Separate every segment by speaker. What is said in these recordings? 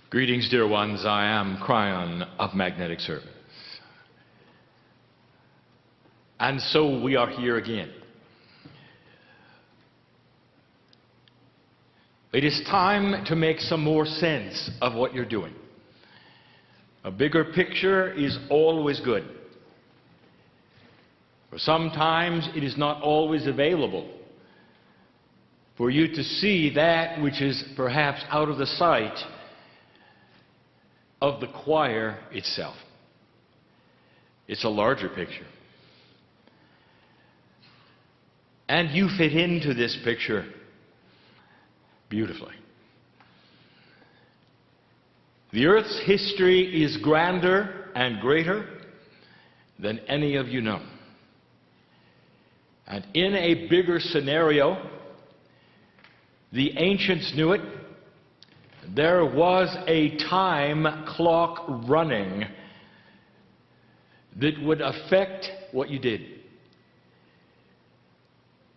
Speaker 1: Greetings, dear ones. I am KRYON of Magnetic Service. And so we are here again. It is time to make some more sense of what you're doing. A bigger picture is always good. For sometimes it is not always available for you to see that which is perhaps out of the sight of the choir itself. It's a larger picture. And you fit into this picture beautifully. The Earth's history is grander and greater than any of you know. And in a bigger scenario, the ancients knew it. There was a time clock running that would affect what you did.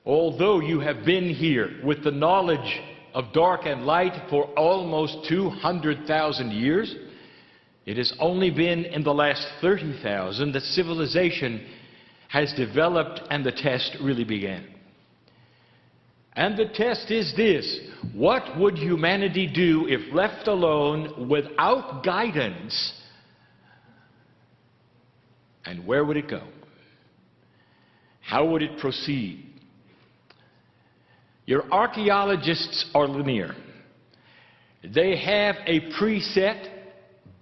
Speaker 1: Although you have been here with the knowledge of dark and light for almost 200,000 years, it has only been in the last 30,000 that civilization has developed and the test really began. And the test is this: what would humanity do if left alone without guidance? And where would it go? How would it proceed? Your archaeologists are linear. They have a preset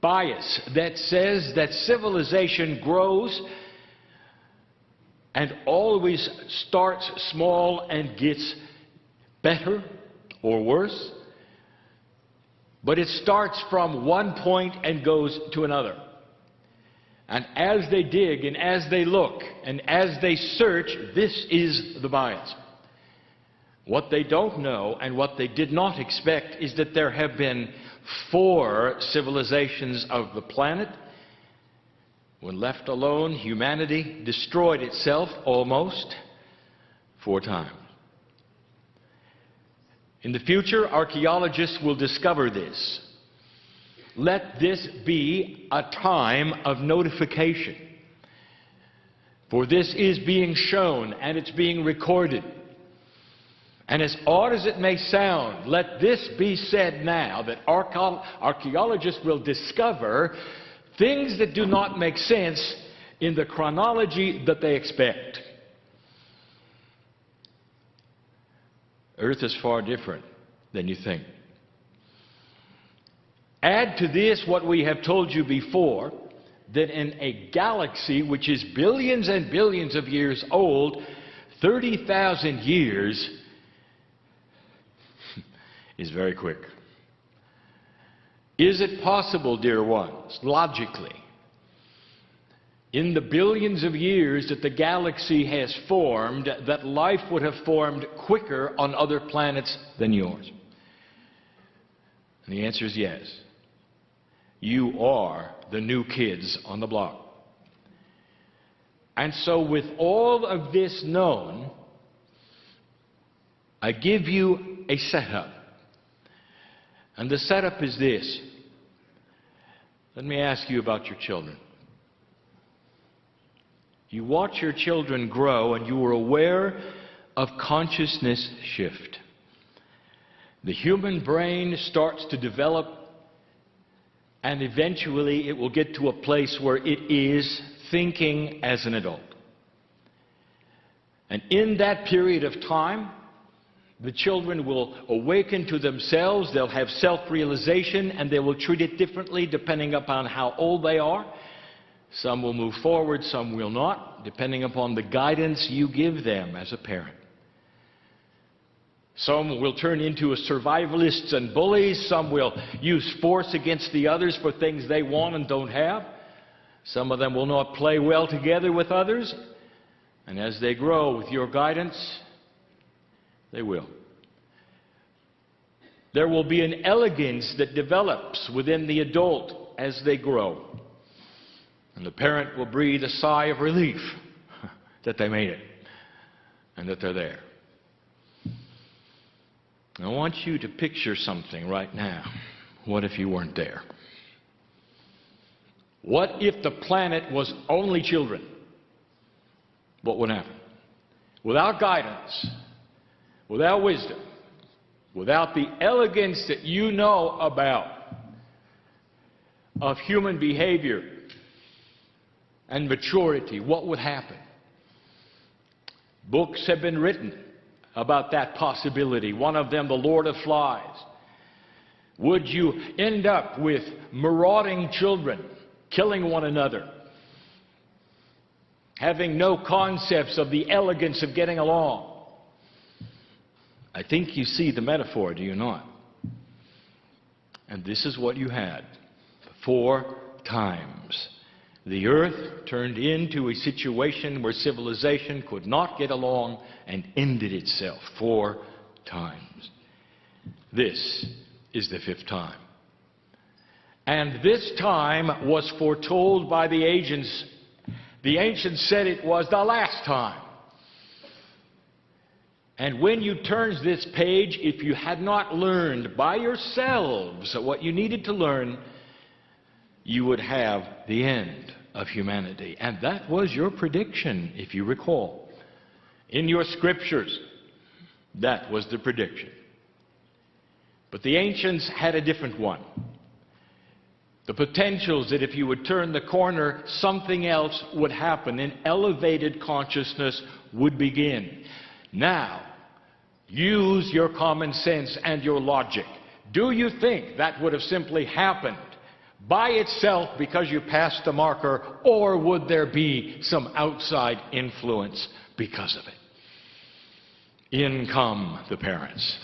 Speaker 1: bias that says that civilization grows and always starts small and gets better or worse, but it starts from one point and goes to another. And as they dig and as they look and as they search, this is the bias. What they don't know and what they did not expect is that there have been 4 civilizations of the planet. When left alone, humanity destroyed itself almost 4 times. In the future, archaeologists will discover this. Let this be a time of notification. For this is being shown and it's being recorded. And as odd as it may sound, let this be said now, that archaeologists will discover things that do not make sense in the chronology that they expect. Earth is far different than you think. Add to this what we have told you before, that in a galaxy which is billions and billions of years old, 30,000 years is very quick. Is it possible, dear ones, logically, in the billions of years that the galaxy has formed, that life would have formed quicker on other planets than yours? And the answer is yes. You are the new kids on the block. And so with all of this known, I give you a setup. And the setup is this. Let me ask you about your children. You watch your children grow and you are aware of consciousness shift. The human brain starts to develop, and eventually it will get to a place where it is thinking as an adult. And in that period of time, the children will awaken to themselves, they'll have self-realization, and they will treat it differently depending upon how old they are. Some will move forward, some will not, depending upon the guidance you give them as a parent. Some will turn into survivalists and bullies. Some will use force against the others for things they want and don't have. Some of them will not play well together with others. And as they grow with your guidance, they will. There will be an elegance that develops within the adult as they grow. And the parent will breathe a sigh of relief that they made it and that they're there. I want you to picture something right now What if you weren't there? What if the planet was only children? What would happen? Without guidance, without wisdom, without the elegance that you know about of human behavior and maturity, what would happen? Books have been written about that possibility. One of them, The Lord of Flies. Would you end up with marauding children, killing one another, having no concepts of the elegance of getting along? I think you see the metaphor, do you not? And this is what you had. 4 times. The earth turned into a situation where civilization could not get along and ended itself 4 times. This is the 5th time. And this time was foretold by the ancients. The ancients said it was the last time. And when you turn this page, if you had not learned by yourselves what you needed to learn, you would have the end of humanity. And that was your prediction, if you recall. In your scriptures, that was the prediction. But the ancients had a different one. The potentials that if you would turn the corner, something else would happen. An elevated consciousness would begin. Now, use your common sense and your logic. Do you think that would have simply happened by itself because you passed the marker, or would there be some outside influence because of it? In come the parents.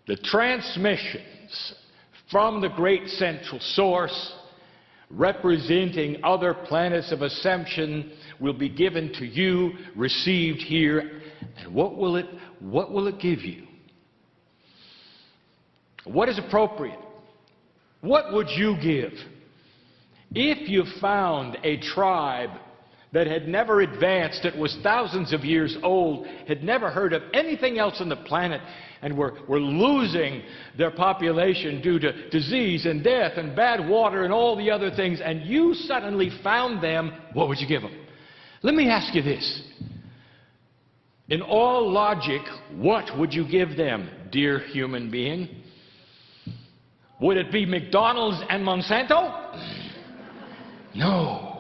Speaker 1: The transmissions from the great central source, representing other planets of ascension, will be given to you, received here. And what will it give you? What is appropriate? What would you give if you found a tribe that had never advanced, that was thousands of years old, had never heard of anything else on the planet, and were losing their population due to disease and death and bad water and all the other things, and you suddenly found them? What would you give them? Let me ask you this. In all logic, what would you give them, dear human being? Would it be McDonald's and Monsanto? No.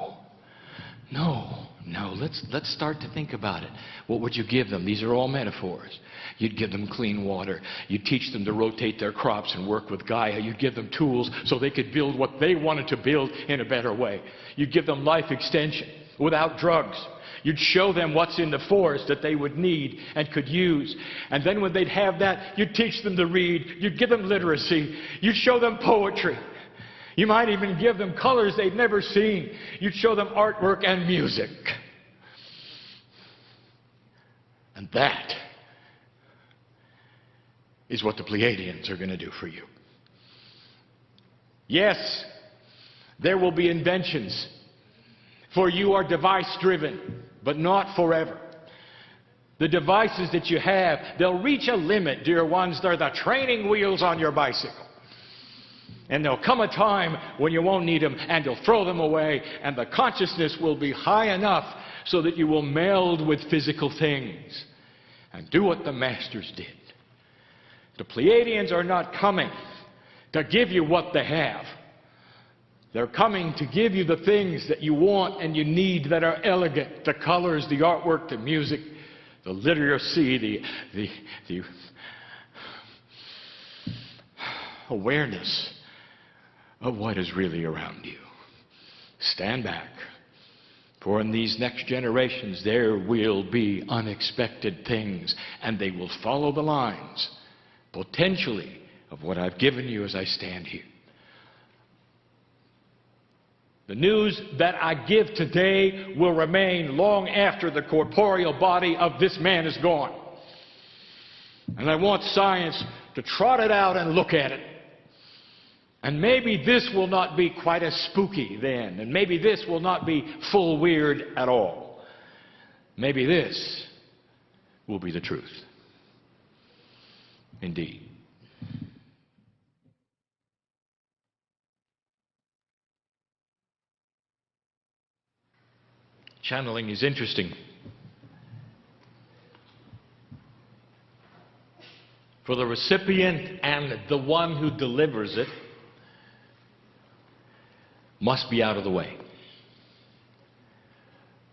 Speaker 1: Let's start to think about it. What would you give them? These are all metaphors. You'd give them clean water. You'd teach them to rotate their crops and work with Gaia. You'd give them tools so they could build what they wanted to build in a better way. You'd give them life extension without drugs. You'd show them what's in the forest that they would need and could use. And then when they'd have that, you'd teach them to read. You'd give them literacy. You'd show them poetry. You might even give them colors they'd never seen. You'd show them artwork and music. And that is what the Pleiadians are going to do for you. Yes, there will be inventions, for you are device-driven, but not forever. The devices that you have, they'll reach a limit, dear ones. They're the training wheels on your bicycle. And there'll come a time when you won't need them, and you'll throw them away, and the consciousness will be high enough so that you will meld with physical things and do what the masters did. The Pleiadians are not coming to give you what they have. They're coming to give you the things that you want and you need that are elegant. The colors, the artwork, the music, the literacy, the awareness of what is really around you. Stand back. For in these next generations there will be unexpected things, and they will follow the lines, potentially, of what I've given you as I stand here. The news that I give today will remain long after the corporeal body of this man is gone. And I want science to trot it out and look at it. And maybe this will not be quite as spooky then, and maybe this will not be full weird at all. Maybe this will be the truth. Indeed. Channeling is interesting. For the recipient and the one who delivers it must be out of the way.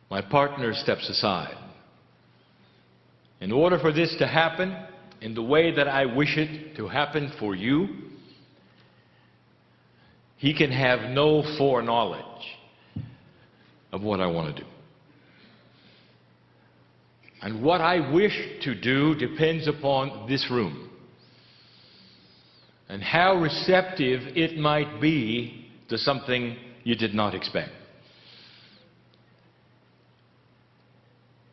Speaker 1: My partner steps aside. In order for this to happen in the way that I wish it to happen for you, he can have no foreknowledge of what I want to do. And what I wish to do depends upon this room and how receptive it might be to something you did not expect.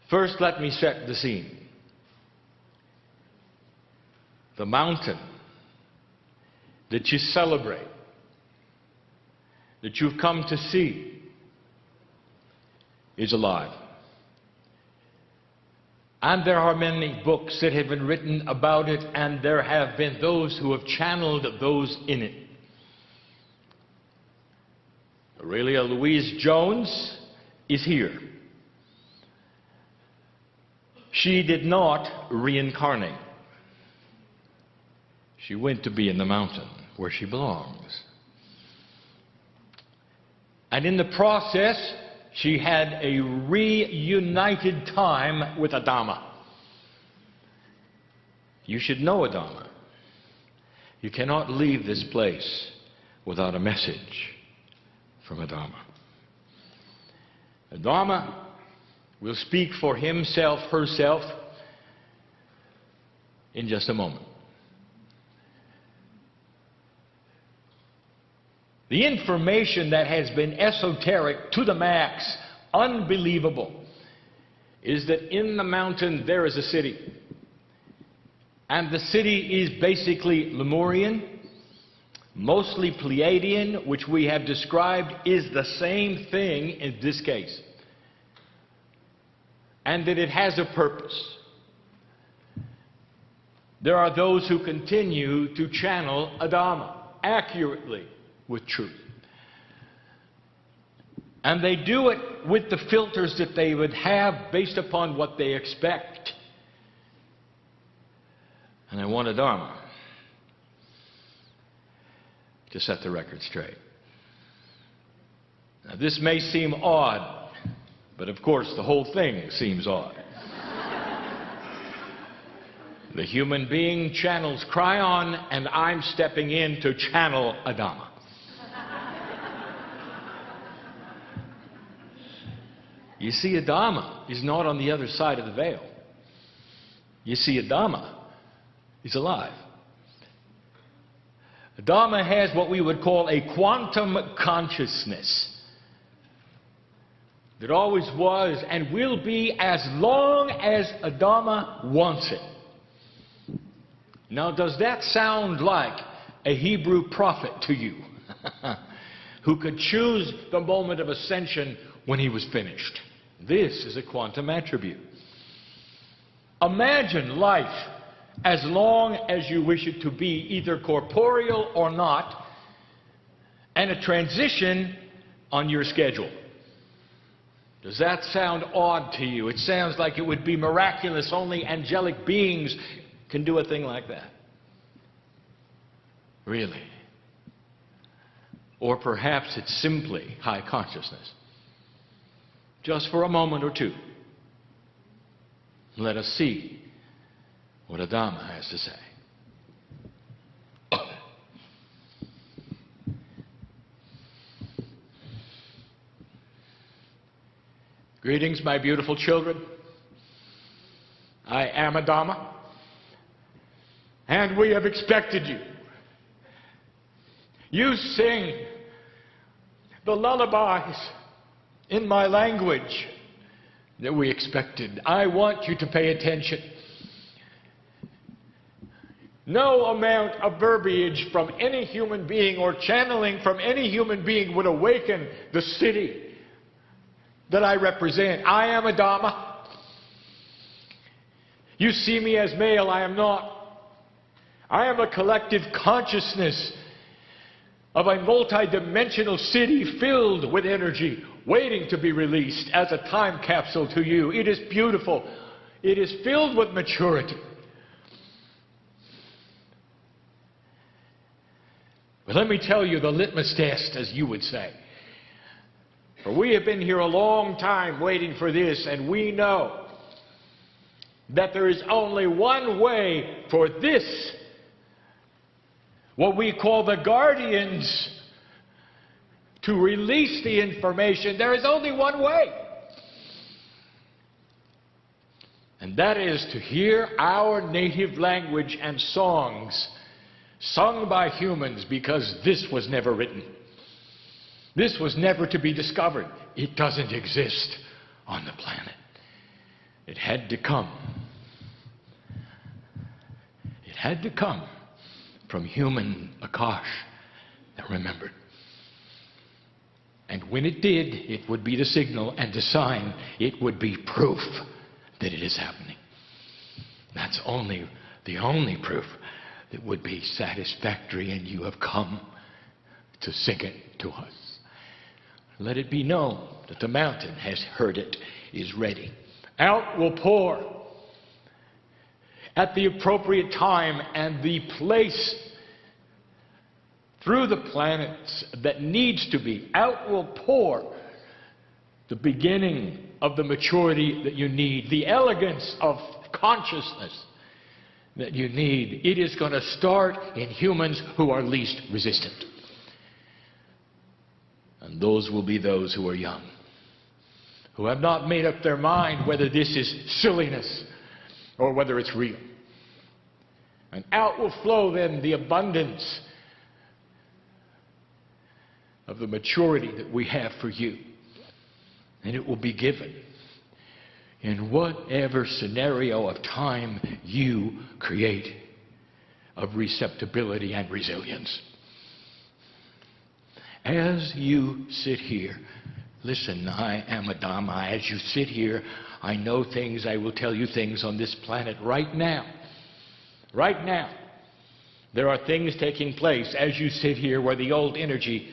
Speaker 1: First, let me set the scene. The mountain that you celebrate, that you've come to see, is alive. And there are many books that have been written about it, and there have been those who have channeled those in it. Aurelia Louise Jones is here. She did not reincarnate. She went to be in the mountain where she belongs. And in the process, she had a reunited time with Adama. You should know Adama. You cannot leave this place without a message from Adama. Adama will speak for himself, herself, in just a moment. The information that has been esoteric to the max, unbelievable, is that in the mountain there is a city. And the city is basically Lemurian, mostly Pleiadian, which we have described is the same thing in this case. And that it has a purpose. There are those who continue to channel Adama accurately with truth. And they do it with the filters that they would have based upon what they expect. And I want Adama to set the record straight. Now, this may seem odd, but of course the whole thing seems odd. The human being channels KRYON, and I'm stepping in to channel Adama. You see, Adama is not on the other side of the veil. You see, Adama is alive. Adama has what we would call a quantum consciousness that always was and will be as long as Adama wants it. Now, does that sound like a Hebrew prophet to you who could choose the moment of ascension when he was finished? This is a quantum attribute. Imagine life as long as you wish it to be, either corporeal or not, and a transition on your schedule. Does that sound odd to you? It sounds like it would be miraculous. Only angelic beings can do a thing like that. Really? Or perhaps it's simply high consciousness. Just for a moment or two, let us see what Adama has to say. Greetings, my beautiful children. I am Adama, and we have expected you. You sing the lullabies in my language that we expected. I want you to pay attention. No amount of verbiage from any human being or channeling from any human being would awaken the city that I represent. I am Adama. You see me as male, I am not. I am a collective consciousness of a multidimensional city filled with energy, waiting to be released as a time capsule to you. It is beautiful. It is filled with maturity. But let me tell you the litmus test, as you would say. For we have been here a long time waiting for this, and we know that there is only one way for this, what we call the guardians, to release the information. There is only one way. And that is to hear our native language and songs sung by humans, because this was never written. This was never to be discovered. It doesn't exist on the planet. It had to come. It had to come from human Akash that remembered. And when it did, it would be the signal and the sign. It would be proof that it is happening. That's the only proof that would be satisfactory, and you have come to sing it to us. Let it be known that the mountain has heard it, is ready. Out will pour at the appropriate time and the place through the planets that needs to be. Out will pour the beginning of the maturity that you need, the elegance of consciousness that you need. It is going to start in humans who are least resistant. And those will be those who are young, who have not made up their mind whether this is silliness or whether it's real. And out will flow then the abundance of the maturity that we have for you. And it will be given in whatever scenario of time you create of receptibility and resilience. As you sit here, listen, I am a Dhamma. As you sit here, I know things, I will tell you things on this planet right now. Right now. There are things taking place as you sit here where the old energy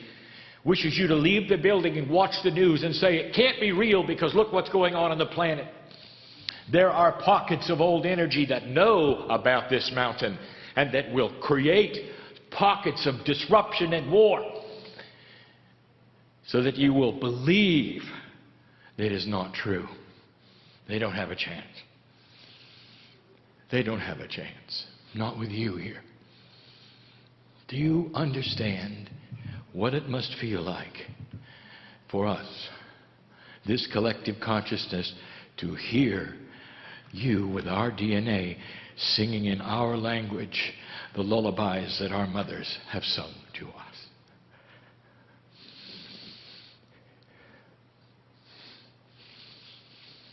Speaker 1: wishes you to leave the building and watch the news and say, it can't be real because look what's going on the planet. There are pockets of old energy that know about this mountain and that will create pockets of disruption and war so that you will believe that it is not true. They don't have a chance. They don't have a chance. Not with you here. Do you understand what it must feel like for us, this collective consciousness, to hear you with our DNA singing in our language the lullabies that our mothers have sung to us?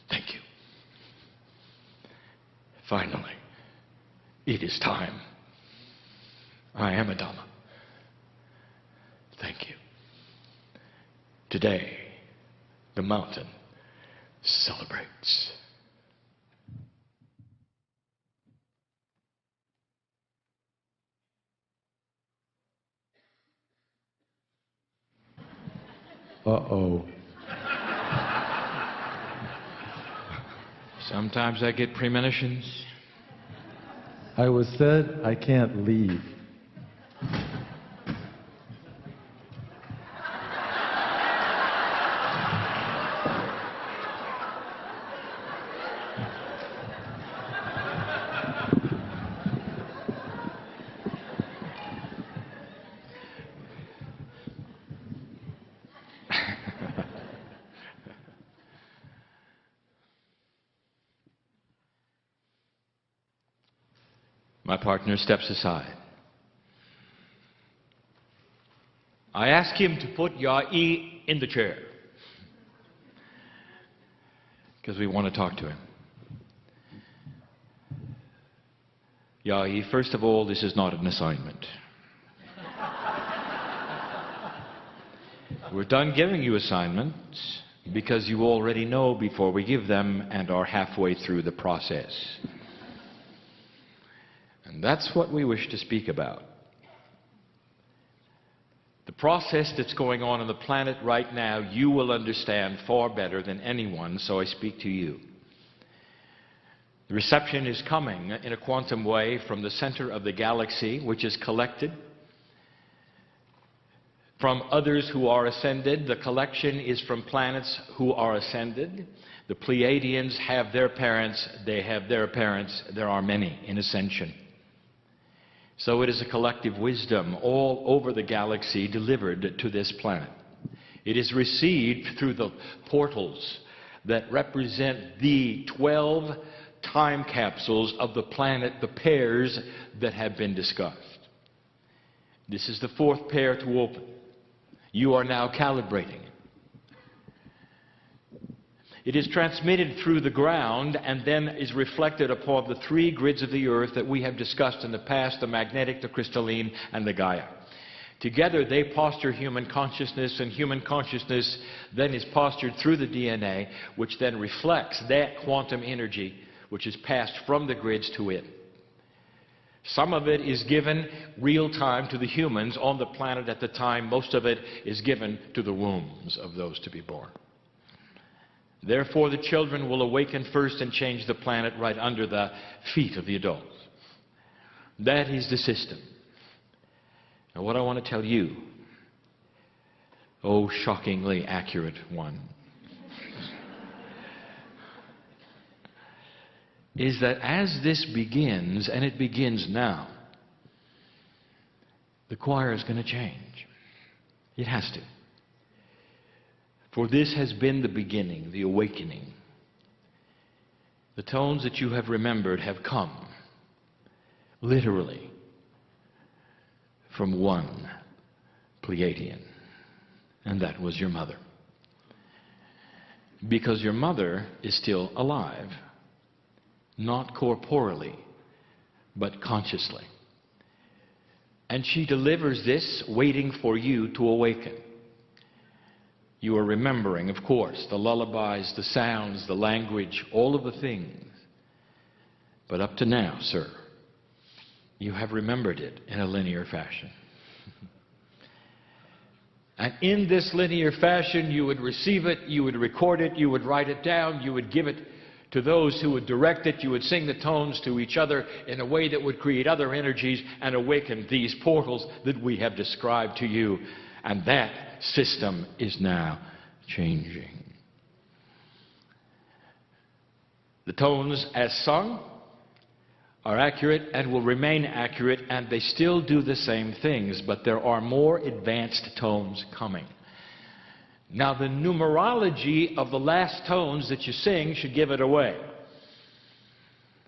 Speaker 1: Thank you. Finally, it is time. I am a Dhamma. Thank you. Today, the mountain celebrates.
Speaker 2: Uh-oh.
Speaker 1: Sometimes I get premonitions.
Speaker 2: I was said I can't leave.
Speaker 1: My partner steps aside. I ask him to put Ya-E in the chair because we want to talk to him. Ya-E, first of all, this is not an assignment. We're done giving you assignments because you already know before we give them and are halfway through the process. And that's what we wish to speak about. The process that's going on the planet right now, you will understand far better than anyone, so I speak to you. The reception is coming in a quantum way from the center of the galaxy, which is collected from others who are ascended. The collection is from planets who are ascended. The Pleiadians have their parents, they have their parents. There are many in ascension. So it is a collective wisdom all over the galaxy delivered to this planet. It is received through the portals that represent the 12 time capsules of the planet, the pairs that have been discussed. This is the fourth pair to open. You are now calibrating it. It is transmitted through the ground and then is reflected upon the three grids of the earth that we have discussed in the past, the magnetic, the crystalline, and the Gaia. Together they posture human consciousness, and human consciousness then is postured through the DNA, which then reflects that quantum energy which is passed from the grids to it. Some of it is given real time to the humans on the planet at the time. Most of it is given to the wombs of those to be born. Therefore, the children will awaken first and change the planet right under the feet of the adults. That is the system. Now, what I want to tell you, oh, shockingly accurate one, is that as this begins, and it begins now, the choir is going to change. It has to. For this has been the beginning, the awakening. The tones that you have remembered have come, literally, from one Pleiadian, and that was your mother. Because your mother is still alive, not corporally, but consciously. And she delivers this, waiting for you to awaken. You are remembering, of course, the lullabies, the sounds, the language, all of the things. But up to now, sir, you have remembered it in a linear fashion. And in this linear fashion, you would receive it, you would record it, you would write it down, you would give it to those who would direct it, you would sing the tones to each other in a way that would create other energies and awaken these portals that we have described to you. And that system is now changing. The tones as sung are accurate and will remain accurate, and they still do the same things, but there are more advanced tones coming. Now, the numerology of the last tones that you sing should give it away.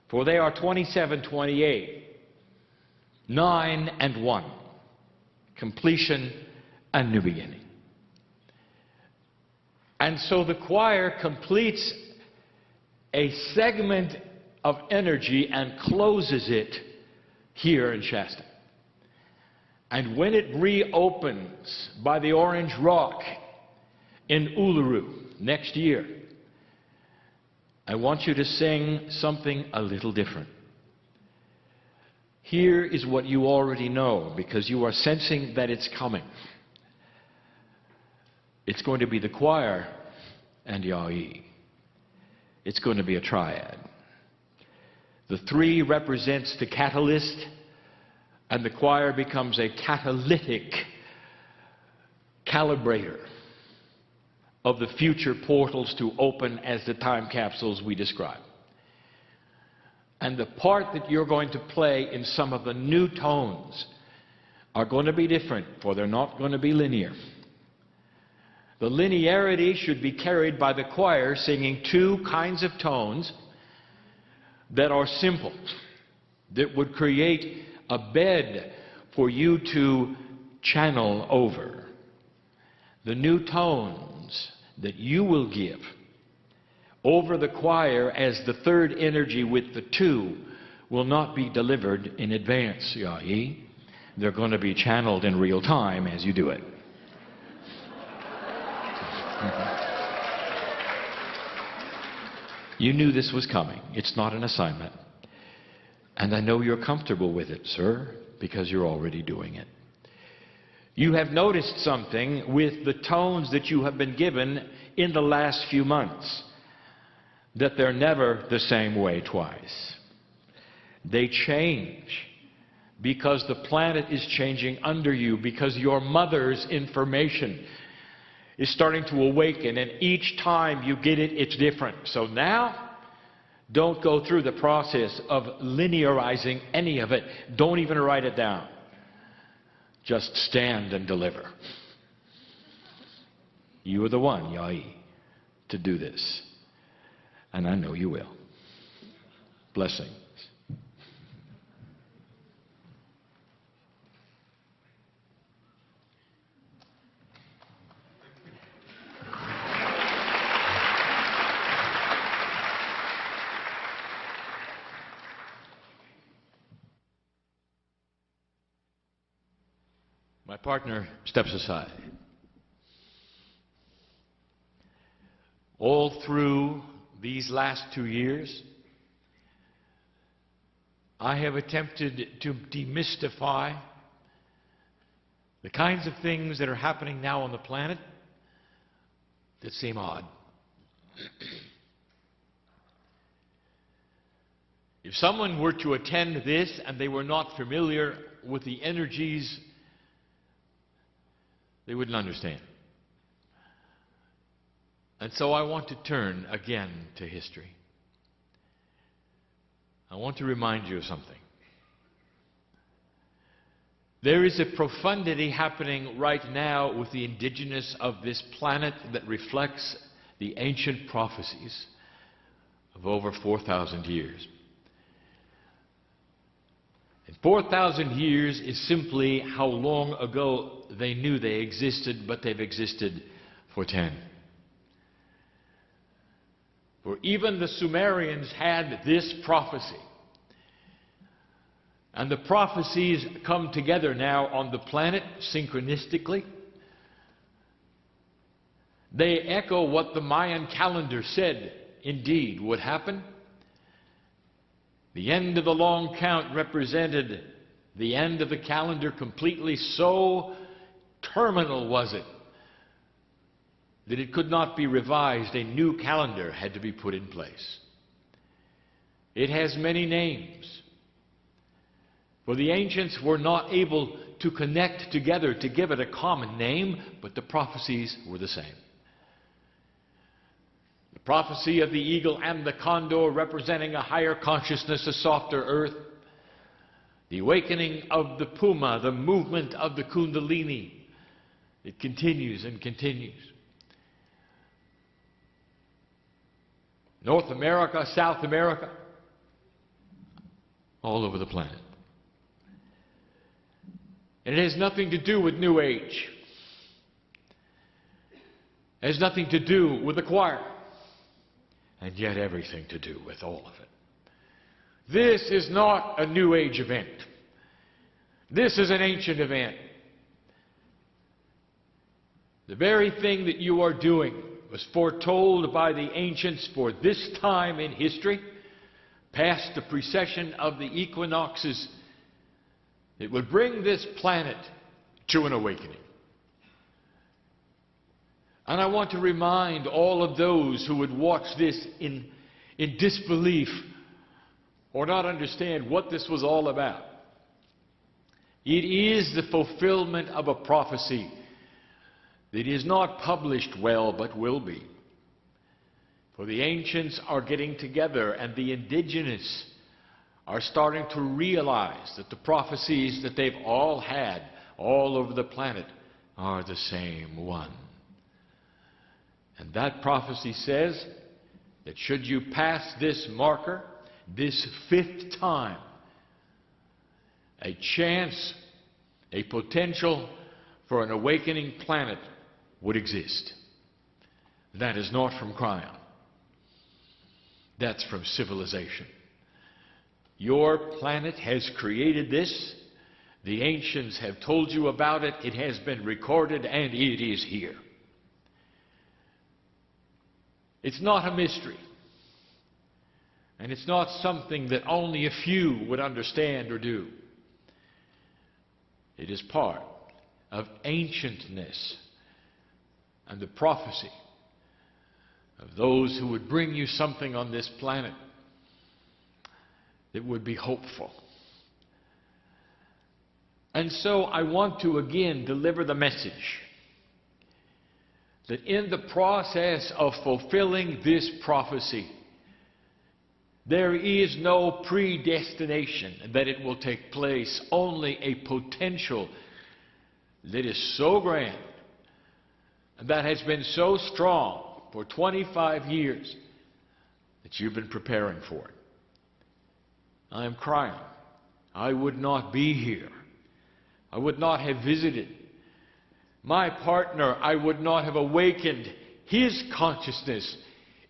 Speaker 1: For they are 27, 28, 9, and 1. Completion and new beginning. And so the choir completes a segment of energy and closes it here in Shasta. And when it reopens by the Orange Rock in Uluru next year, I want you to sing something a little different. Here is what you already know, because you are sensing that it's coming. It's going to be the choir and Ya'i. It's going to be a triad. The 3 represents the catalyst, and the choir becomes a catalytic calibrator of the future portals to open as the time capsules we describe. And the part that you're going to play in some of the new tones are going to be different, for they're not going to be linear. The linearity should be carried by the choir singing 2 kinds of tones that are simple, that would create a bed for you to channel over. The new tones that you will give over the choir as the third energy with the 2 will not be delivered in advance, Ya'i. They're going to be channeled in real time as you do it. You knew this was coming. It's not an assignment. And I know you're comfortable with it, sir, because you're already doing it. You have noticed something with the tones that you have been given in the last few months, that they're never the same way twice. They change because the planet is changing under you, because your mother's information is starting to awaken, and each time you get it, it's different. So now, don't go through the process of linearizing any of it. Don't even write it down. Just stand and deliver. You are the one, Yai, to do this. And I know you will. Blessings. My partner steps aside. All through these last 2 years, I have attempted to demystify the kinds of things that are happening now on the planet that seem odd. If someone were to attend this and they were not familiar with the energies, they wouldn't understand. And so I want to turn again to history. I want to remind you of something. There is a profundity happening right now with the indigenous of this planet that reflects the ancient prophecies of over 4,000 years. And 4,000 years is simply how long ago they knew they existed, but they've existed for 10. For even the Sumerians had this prophecy. And the prophecies come together now on the planet synchronistically. They echo what the Mayan calendar said indeed would happen. The end of the long count represented the end of the calendar completely. So terminal was it that it could not be revised. A new calendar had to be put in place. It has many names, for the ancients were not able to connect together to give it a common name, but the prophecies were the same. The prophecy of the eagle and the condor representing a higher consciousness, a softer earth. The awakening of the puma, the movement of the kundalini. It continues and continues. North America, South America, all over the planet. And it has nothing to do with New Age. It has nothing to do with the choir. And yet everything to do with all of it. This is not a New Age event. This is an ancient event. The very thing that you are doing was foretold by the ancients for this time in history, past the precession of the equinoxes. It would bring this planet to an awakening. And I want to remind all of those who would watch this in disbelief or not understand what this was all about. It is the fulfillment of a prophecy that is not published well, but will be. For the ancients are getting together, and the indigenous are starting to realize that the prophecies that they've all had all over the planet are the same one. And that prophecy says that should you pass this marker, this 5th time, a chance, a potential for an awakening planet would exist. That is not from KRYON. That's from civilization. Your planet has created this. The ancients have told you about it. It has been recorded, and it is here. It's not a mystery. And it's not something that only a few would understand or do. It is part of ancientness and the prophecy of those who would bring you something on this planet that would be hopeful. And so I want to again deliver the message that in the process of fulfilling this prophecy, there is no predestination that it will take place, only a potential that is so grand and that has been so strong for 25 years that you've been preparing for it. I am crying. I would not be here. I would not have visited. My partner, I would not have awakened his consciousness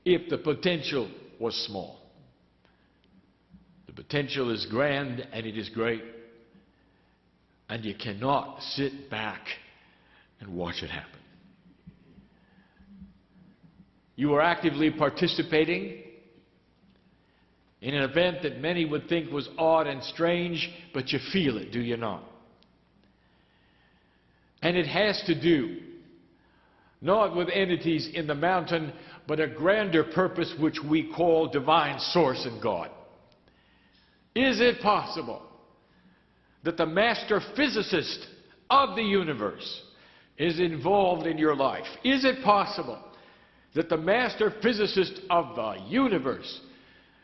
Speaker 1: if the potential was small. The potential is grand and it is great. And you cannot sit back and watch it happen. You are actively participating in an event that many would think was odd and strange, but you feel it, do you not? And it has to do not with entities in the mountain, but a grander purpose which we call divine source and God. Is it possible that the master physicist of the universe is involved in your life? Is it possible that the master physicist of the universe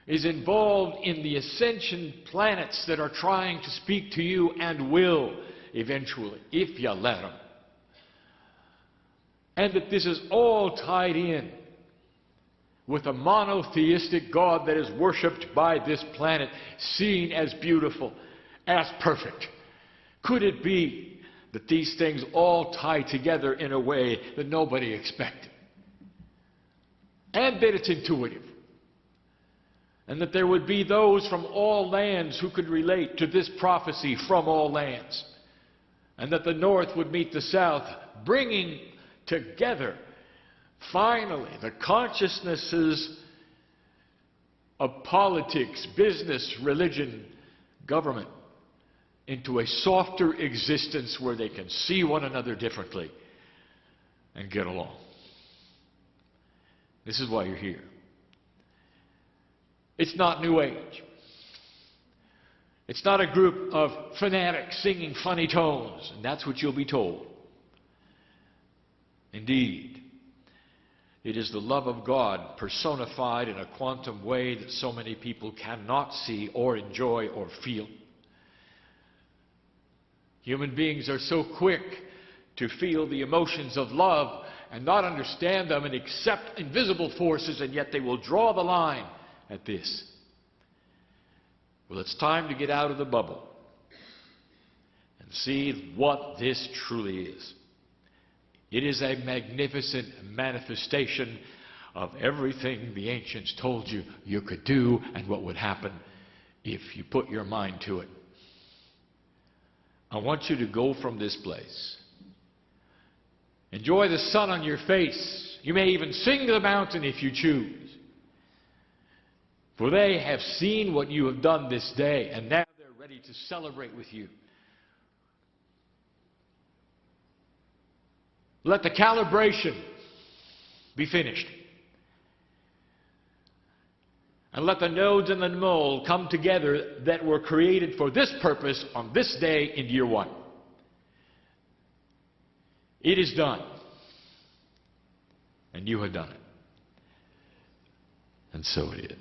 Speaker 1: is involved in the ascension planets that are trying to speak to you and will eventually, if you let them? And that this is all tied in with a monotheistic God that is worshipped by this planet, seen as beautiful, as perfect. Could it be that these things all tie together in a way that nobody expected? And that it's intuitive. And that there would be those from all lands who could relate to this prophecy from all lands. And that the North would meet the South, bringing together, finally, the consciousnesses of politics, business, religion, government, into a softer existence where they can see one another differently and get along. This is why you're here. It's not New Age. It's not a group of fanatics singing funny tones, and that's what you'll be told. Indeed, it is the love of God personified in a quantum way that so many people cannot see or enjoy or feel. Human beings are so quick to feel the emotions of love and not understand them and accept invisible forces, and yet they will draw the line at this. Well, it's time to get out of the bubble and see what this truly is. It is a magnificent manifestation of everything the ancients told you you could do and what would happen if you put your mind to it. I want you to go from this place. Enjoy the sun on your face. You may even sing to the mountain if you choose. For they have seen what you have done this day, and now they're ready to celebrate with you. Let the calibration be finished. And let the nodes and the null come together that were created for this purpose on this day in year one. It is done. And you have done it. And so it is.